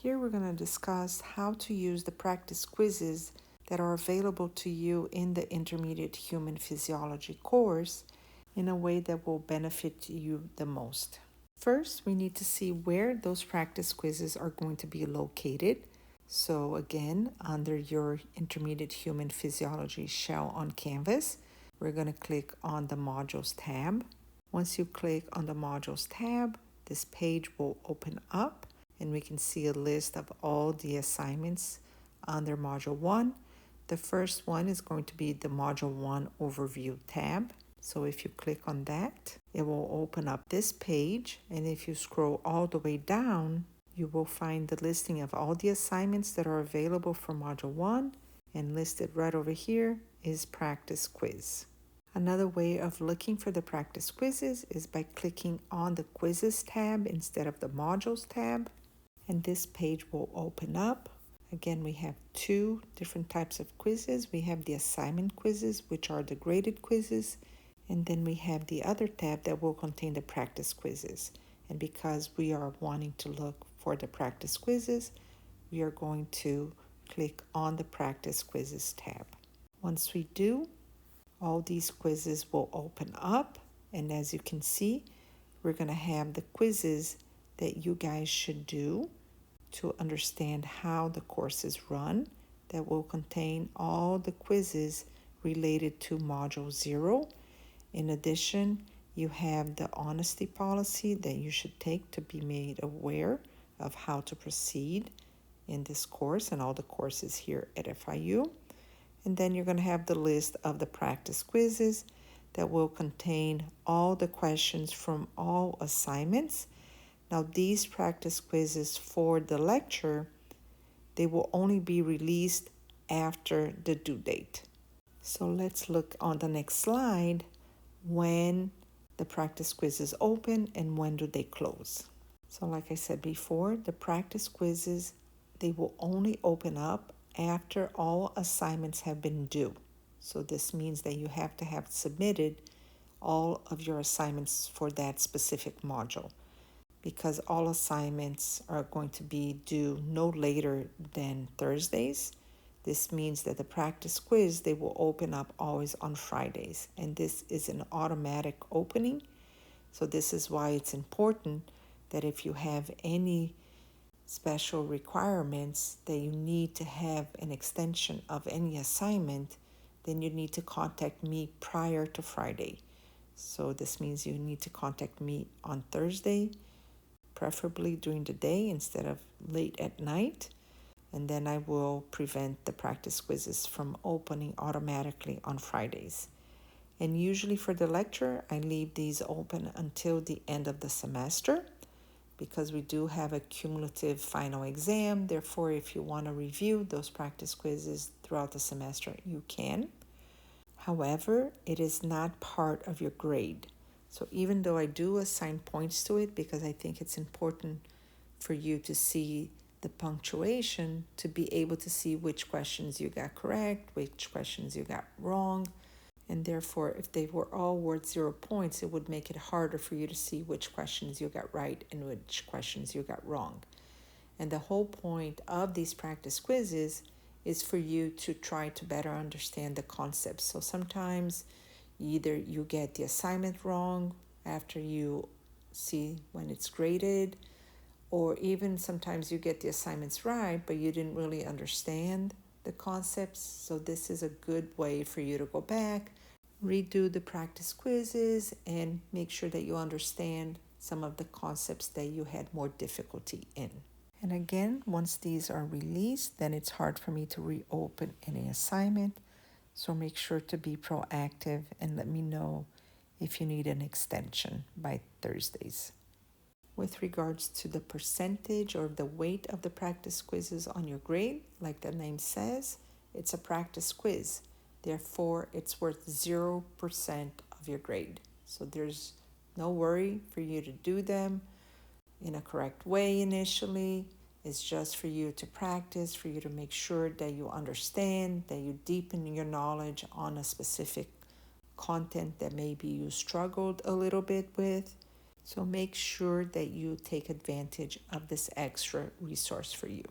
Here we're going to discuss how to use the practice quizzes that are available to you in the Intermediate Human Physiology course in a way that will benefit you the most. First, we need to see where those practice quizzes are going to be located. So again, under your Intermediate Human Physiology shell on Canvas, we're going to click on the Modules tab. Once you click on the Modules tab, this page will open up and we can see a list of all the assignments under Module 1. The first one is going to be the Module 1 Overview tab. So if you click on that, it will open up this page, and if you scroll all the way down, you will find the listing of all the assignments that are available for Module 1, and listed right over here is Practice Quiz. Another way of looking for the practice quizzes is by clicking on the Quizzes tab instead of the Modules tab, and this page will open up. Again, we have two different types of quizzes. We have the assignment quizzes, which are the graded quizzes, and then we have the other tab that will contain the practice quizzes. And because we are wanting to look for the practice quizzes, we are going to click on the practice quizzes tab. Once we do, all these quizzes will open up, and as you can see, we're going to have the quizzes that you guys should do to understand how the course is run. That will contain all the quizzes related to Module 0. In addition, you have the honesty policy that you should take to be made aware of how to proceed in this course and all the courses here at FIU. And then you're going to have the list of the practice quizzes that will contain all the questions from all assignments. Now, these practice quizzes for the lecture, they will only be released after the due date. So let's look on the next slide when the practice quizzes open and when do they close. So like I said before, the practice quizzes, they will only open up after all assignments have been due. So this means that you have to have submitted all of your assignments for that specific module, because all assignments are going to be due no later than Thursdays. This means that the practice quiz, they will open up always on Fridays, and this is an automatic opening. So this is why it's important that if you have any special requirements that you need to have an extension of any assignment, then you need to contact me prior to Friday. So this means you need to contact me on Thursday, preferably during the day instead of late at night, and then I will prevent the practice quizzes from opening automatically on Fridays. And usually for the lecture, I leave these open until the end of the semester, because we do have a cumulative final exam. Therefore, if you want to review those practice quizzes throughout the semester, you can. However, it is not part of your grade. So even though I do assign points to it, because I think it's important for you to see the punctuation, to be able to see which questions you got correct, which questions you got wrong. And therefore, if they were all worth 0 points, it would make it harder for you to see which questions you got right and which questions you got wrong. And the whole point of these practice quizzes is for you to try to better understand the concepts. So sometimes either you get the assignment wrong after you see when it's graded, or even sometimes you get the assignments right, but you didn't really understand the concepts. So this is a good way for you to go back, redo the practice quizzes, and make sure that you understand some of the concepts that you had more difficulty in. And again, once these are released, then it's hard for me to reopen any assignment. So make sure to be proactive and let me know if you need an extension by Thursdays. With regards to the percentage or the weight of the practice quizzes on your grade, like the name says, it's a practice quiz. Therefore, it's worth 0% of your grade. So there's no worry for you to do them in a correct way initially. It's just for you to practice, for you to make sure that you understand, that you deepen your knowledge on a specific content that maybe you struggled a little bit with. So make sure that you take advantage of this extra resource for you.